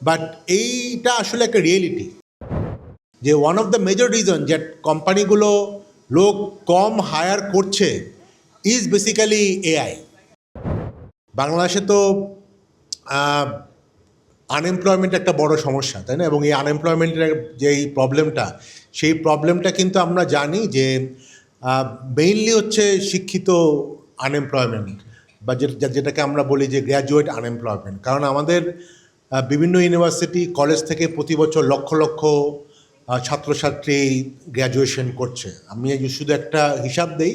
But এইটা আসলে একটা রিয়েলিটি যে one of the major reason যে কোম্পানিগুলো লোক কম হায়ার করছে ইজ বেসিক্যালি এআই। বাংলাদেশে তো আনএমপ্লয়মেন্ট একটা বড় সমস্যা, তাই না? এবং এই আনএমপ্লয়মেন্টের যেই প্রবলেমটা, সেই প্রবলেমটা কিন্তু আমরা জানি যে মেইনলি হচ্ছে শিক্ষিত আনএমপ্লয়মেন্ট বা যেটাকে আমরা বলি যে গ্র্যাজুয়েট আনএমপ্লয়মেন্ট। কারণ আমাদের বিভিন্ন ইউনিভার্সিটি কলেজ থেকে প্রতি বছর লক্ষ লক্ষ ছাত্রছাত্রী গ্র্যাজুয়েশন করছে। আমি শুধু একটা হিসাব দেই,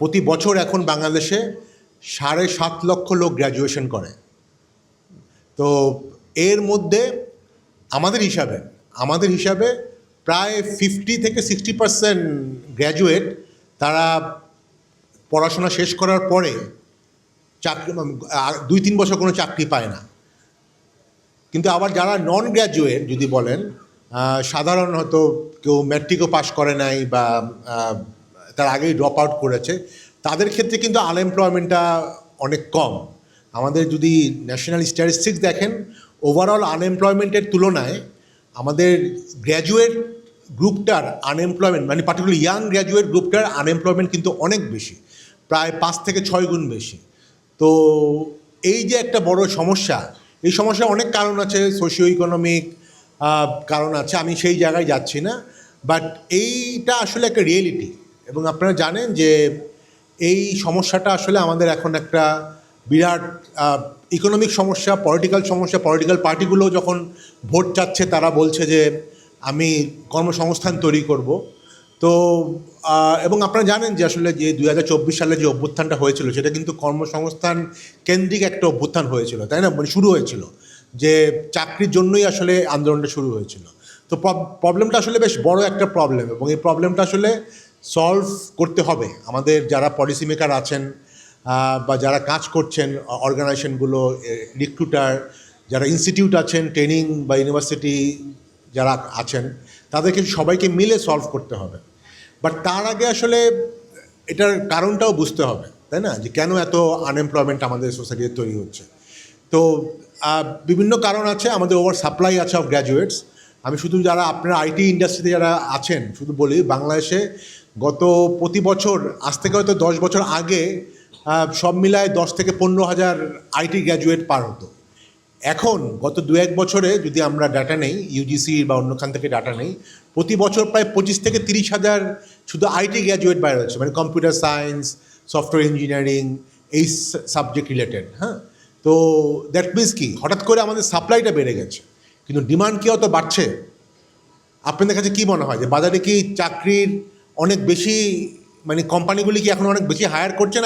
প্রতি বছর এখন বাংলাদেশে 7.5 লক্ষ লোক গ্র্যাজুয়েশন করে। তো এর মধ্যে আমাদের হিসাবে প্রায় 50-60% গ্র্যাজুয়েট তারা পড়াশোনা শেষ করার পরে চাকরি 2-3 বছর কোনো চাকরি পায় না। কিন্তু আবার যারা নন গ্র্যাজুয়েট যদি বলেন, সাধারণ হয়তো কেউ ম্যাট্রিকও পাস করে নাই বা তার আগেই ড্রপ আউট করেছে, তাদের ক্ষেত্রে কিন্তু আনএমপ্লয়মেন্টটা অনেক কম। আমাদের যদি ন্যাশনাল স্ট্যাটিস্টিক্স দেখেন, ওভারঅল আনএমপ্লয়মেন্টের তুলনায় আমাদের গ্র্যাজুয়েট গ্রুপটার আনএমপ্লয়মেন্ট, মানে পার্টিকুলার ইয়াং গ্র্যাজুয়েট গ্রুপটার আনএমপ্লয়মেন্ট কিন্তু অনেক বেশি, প্রায় 5-6 গুণ বেশি। তো এই যে একটা বড় সমস্যা, এই সমস্যার অনেক কারণ আছে, সোশিও ইকোনমিক কারণ আছে, আমি সেই জায়গায় যাচ্ছি না। বাট এইটা আসলে একটা রিয়েলিটি এবং আপনারা জানেন যে এই সমস্যাটা আসলে আমাদের এখন একটা বিরাট ইকোনমিক সমস্যা, পলিটিক্যাল পার্টিগুলো যখন ভোট চাচ্ছে তারা বলছে যে আমি কর্মসংস্থান তৈরি করব। তো এবং আপনারা জানেন যে আসলে যে 2024 সালে যে অভ্যুত্থানটা হয়েছিল সেটা কিন্তু কর্মসংস্থান কেন্দ্রিক একটা অভ্যুত্থান হয়েছিল, তাই না? মানে শুরু হয়েছিল যে চাকরির জন্যই আসলে আন্দোলনটা শুরু হয়েছিল। তো প্রবলেমটা আসলে বেশ বড় একটা প্রবলেম এবং এই প্রবলেমটা আসলে সলভ করতে হবে আমাদের যারা পলিসি মেকার আছেন বা যারা কাজ করছেন অর্গানাইজেশনগুলো, রিক্রুটার, যারা ইনস্টিটিউট আছেন, ট্রেনিং বা ইউনিভার্সিটি যারা আছেন, তাদেরকে সবাইকে মিলে সলভ করতে হবে। বাট তার আগে আসলে এটার কারণটাও বুঝতে হবে, তাই না? যে কেন এত আনএমপ্লয়মেন্ট আমাদের সোসাইটিতে তৈরি হচ্ছে। তো বিভিন্ন কারণ আছে, আমাদের ওভার সাপ্লাই আছে অফ গ্র্যাজুয়েটস। আমি শুধু যারা আপনার আইটি ইন্ডাস্ট্রিতে যারা আছেন শুধু বলি, বাংলাদেশে প্রতি বছর আজ থেকে হয়তো 10 বছর আগে সব মিলায় 10-15 হাজার আইটি গ্র্যাজুয়েট পার হতো। এখন গত 2-1 বছরে যদি আমরা ডাটা নেই, ইউজিসি বা অন্যখান থেকে ডাটা নেই, প্রতি বছর প্রায় 25-30 হাজার শুধু আইটি গ্র্যাজুয়েট বাইরে হচ্ছে, মানে কম্পিউটার সায়েন্স, সফটওয়্যার ইঞ্জিনিয়ারিং, এই সাবজেক্ট রিলেটেড। হ্যাঁ, তো দ্যাট মিনস কি হঠাৎ করে আমাদের সাপ্লাইটা বেড়ে গেছে কিন্তু ডিমান্ড কি অত বাড়ছে? আপনাদের কাছে কী মনে হয় যে বাজারে কি চাকরির অনেক বেশি, মানে কোম্পানিগুলি কি এখন অনেক বেশি হায়ার করছে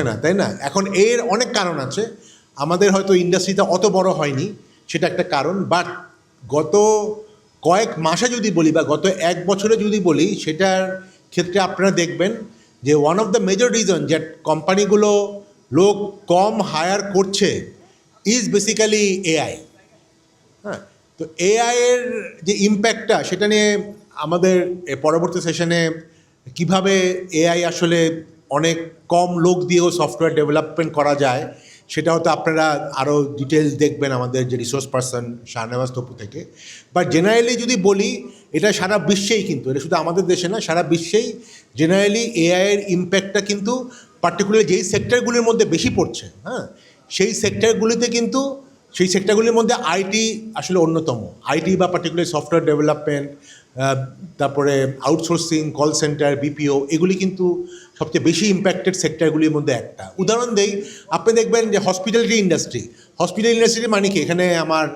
না, তাই না? এখন এর অনেক কারণ আছে, আমাদের হয়তো ইন্ডাস্ট্রিটা অত বড় হয়নি, সেটা একটা কারণ। বাট গত কয়েক মাসে যদি বলি বা গত 1 বছরে যদি বলি, সেটার ক্ষেত্রে আপনারা দেখবেন যে one of the major reason যে কোম্পানিগুলো লোক কম হায়ার করছে ইজ বেসিক্যালি এআই। হ্যাঁ, তো এআইয়ের যে ইম্প্যাক্টটা সেটা নিয়ে আমাদের পরবর্তী সেশনে কিভাবে এআই আসলে অনেক কম লোক দিয়েও সফটওয়্যার ডেভেলপমেন্ট করা যায় সেটা হয়তো আপনারা আরও ডিটেলস দেখবেন আমাদের যে রিসোর্স পারসন শাহনেওয়াজ তপু থেকে। বাট জেনারেলি যদি বলি, এটা সারা বিশ্বেই, কিন্তু এটা শুধু আমাদের দেশে না, সারা বিশ্বেই জেনারেলি এআইয়ের ইম্প্যাক্টটা কিন্তু পার্টিকুলার যেই সেক্টরগুলির মধ্যে বেশি পড়ছে, হ্যাঁ, সেই সেক্টরগুলির মধ্যে আইটি আসলে অন্যতম। আইটি বা পার্টিকুলার সফটওয়্যার ডেভেলপমেন্ট, তারপরে আউটসোর্সিং, কল সেন্টার, বিপিও, এগুলি কিন্তু সবচেয়ে বেশি ইম্প্যাক্টেড সেক্টরগুলির মধ্যে একটা। উদাহরণ দেই, আপনি দেখবেন যে হসপিটালিটি ইন্ডাস্ট্রি মানে কি, এখানে আমার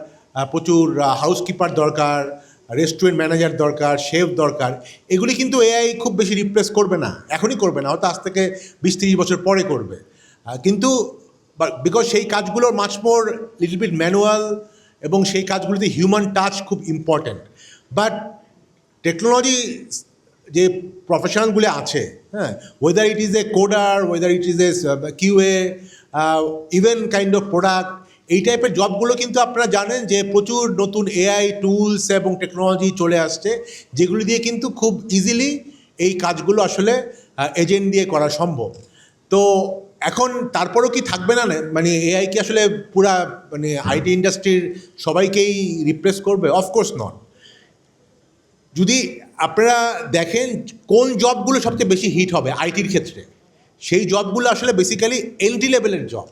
প্রচুর হাউসকিপার দরকার, রেস্টুরেন্ট ম্যানেজার দরকার, শেফ দরকার। এগুলি কিন্তু এআই খুব বেশি রিপ্লেস করবে না, এখনই করবে না, হয়তো আজ থেকে 20-30 বছর পরে করবে। কিন্তু বিকজ সেই কাজগুলোর much more little bit manual এবং সেই কাজগুলিতে হিউম্যান টাচ খুব ইম্পর্ট্যান্ট। বাট টেকনোলজি যে প্রফেশনালগুলো আছে, হ্যাঁ, whether it is a coder, whether it is a QA, even kind of product, এই টাইপের জবগুলো কিন্তু আপনারা জানেন যে প্রচুর নতুন এআই টুলস এবং টেকনোলজি চলে আসছে, যেগুলি দিয়ে কিন্তু খুব ইজিলি এই কাজগুলো আসলে এজেন্ট দিয়ে করা সম্ভব। তো এখন তারপরেও কি থাকবে না, মানে এআই কি আসলে পুরা মানে আইটি ইন্ডাস্ট্রির সবাইকেই রিপ্লেস করবে? Of course not. যদি আপনারা দেখেন কোন জবগুলো সবচেয়ে বেশি হিট হবে আইটির ক্ষেত্রে, সেই জবগুলো আসলে বেসিক্যালি এন্ট্রি লেভেলের জব।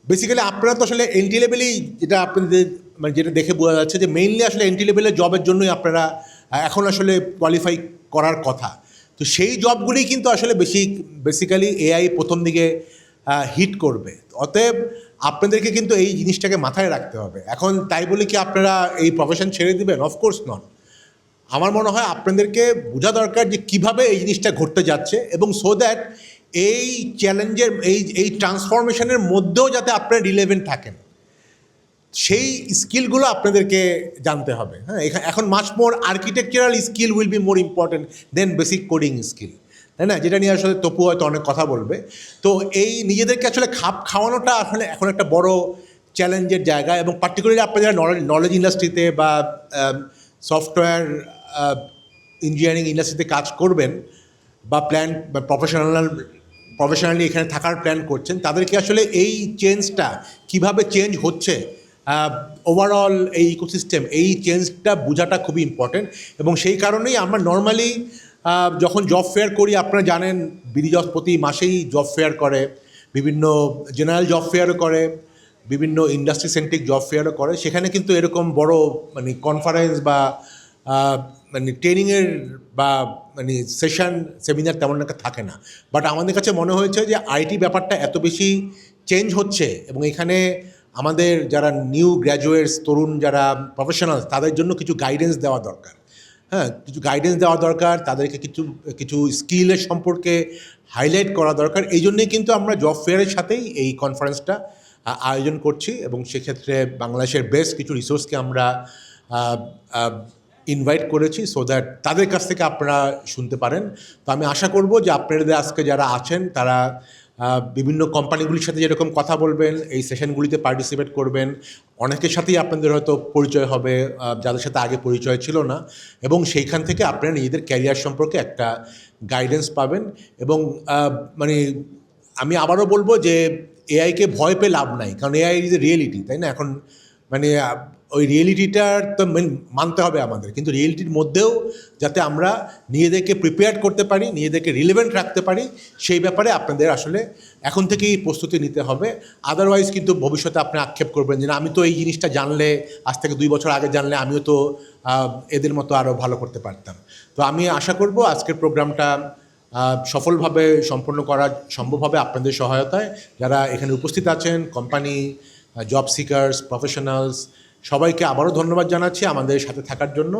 বেসিক্যালি আপনারা তো আসলে এন্ট্রি লেভেলেই, যেটা আপনাদের মানে যেটা দেখে বোঝা যাচ্ছে যে মেইনলি আসলে এন্ট্রি লেভেলের জবের জন্যই আপনারা এখন আসলে কোয়ালিফাই করার কথা। তো সেই জবগুলি কিন্তু আসলে বেসিক্যালি এআই প্রথম দিকে হিট করবে। অতএব আপনাদেরকে কিন্তু এই জিনিসটাকে মাথায় রাখতে হবে। এখন তাই বলে কি আপনারা এই প্রফেশন ছেড়ে দিবেন? Of course not. আমার মনে হয় আপনাদেরকে বোঝা দরকার যে কীভাবে এই জিনিসটা ঘটতে যাচ্ছে, এবং সো দ্যাট এই চ্যালেঞ্জের এই ট্রান্সফরমেশনের মধ্যেও যাতে আপনারা রিলেভেন্ট থাকেন, সেই স্কিলগুলো আপনাদেরকে জানতে হবে। হ্যাঁ, এখন much more architectural skill will be more important than basic coding skill, তাই না? যেটা নিয়ে আসলে তপু হয়তো অনেক কথা বলবে। তো এই নিজেদেরকে আসলে খাপ খাওয়ানোটা আসলে এখন একটা বড় চ্যালেঞ্জের জায়গা, এবং পার্টিকুলারলি আপনারা যারা নলেজ ইন্ডাস্ট্রিতে বা সফটওয়্যার ইঞ্জিনিয়ারিং ইন্ডাস্ট্রিতে কাজ করবেন বা প্রফেশনালি এখানে থাকার প্ল্যান করছেন, তাদেরকে আসলে এই চেঞ্জটা কীভাবে চেঞ্জ হচ্ছে ওভারঅল এই ইকোসিস্টেম, এই চেঞ্জটা বোঝাটা খুবই ইম্পর্টেন্ট। এবং সেই কারণেই আমরা নর্মালি যখন জব ফেয়ার করি, আপনারা জানেন বিডিজস প্রতি মাসেই জব ফেয়ার করে, বিভিন্ন জেনারেল জব ফেয়ারও করে, বিভিন্ন ইন্ডাস্ট্রি সেন্ট্রিক জব ফেয়ারও করে। সেখানে কিন্তু এরকম বড় মানে কনফারেন্স বা মানে ট্রেনিংয়ের বা মানে সেমিনার তেমন একটা থাকে না। বাট আমাদের কাছে মনে হয়েছে যে আইটি ব্যাপারটা এত বেশি চেঞ্জ হচ্ছে, এবং এখানে আমাদের যারা নিউ গ্র্যাজুয়েটস, তরুণ যারা প্রফেশনালস, তাদের জন্য কিছু গাইডেন্স দেওয়া দরকার। হ্যাঁ, কিছু গাইডেন্স দেওয়া দরকার, তাদেরকে কিছু স্কিলের সম্পর্কে হাইলাইট করা দরকার। এই জন্যেই কিন্তু আমরা জব ফেয়ারের সাথেই এই কনফারেন্সটা আয়োজন করছি, এবং সেক্ষেত্রে বাংলাদেশের বেস্ট কিছু রিসোর্সকে আমরা ইনভাইট করেছি, সো দ্যাট তাদের কাছ থেকে আপনারা শুনতে পারেন। তো আমি আশা করব যে আপনাদের আজকে যারা আছেন তারা বিভিন্ন কোম্পানিগুলির সাথে যেরকম কথা বলবেন, এই সেশনগুলিতে পার্টিসিপেট করবেন, অনেকের সাথেই আপনাদের হয়তো পরিচয় হবে যাদের সাথে আগে পরিচয় ছিল না, এবং সেইখান থেকে আপনারা নিজেদের ক্যারিয়ার সম্পর্কে একটা গাইডেন্স পাবেন। এবং মানে আমি আবারও বলবো যে এআইকে ভয় পেয়ে লাভ নাই, কারণ এআই ইজ এ রিয়েলিটি, তাই না? এখন মানে ওই রিয়েলিটিটার তো মানতে হবে আমাদের, কিন্তু রিয়েলিটির মধ্যেও যাতে আমরা নিজেদেরকে প্রিপেয়ার করতে পারি, নিজেদেরকে রিলেভেন্ট রাখতে পারি, সেই ব্যাপারে আপনাদের আসলে এখন থেকেই প্রস্তুতি নিতে হবে। আদারওয়াইজ কিন্তু ভবিষ্যতে আপনি আক্ষেপ করবেন যে না, আমি তো এই জিনিসটা জানলে, আজ থেকে 2 বছর আগে জানলে আমিও তো এদের মতো আরও ভালো করতে পারতাম। তো আমি আশা করব আজকের প্রোগ্রামটা সফলভাবে সম্পন্ন করা সম্ভব হবে আপনাদের সহায়তায়। যারা এখানে উপস্থিত আছেন, কোম্পানি, জব সিকার্স, প্রফেশনালস, সবাইকে আবারও ধন্যবাদ জানাচ্ছি আমাদের সাথে থাকার জন্য।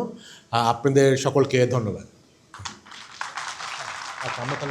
আপনাদের সকলকে ধন্যবাদ। আচ্ছা, আমরা তাহলে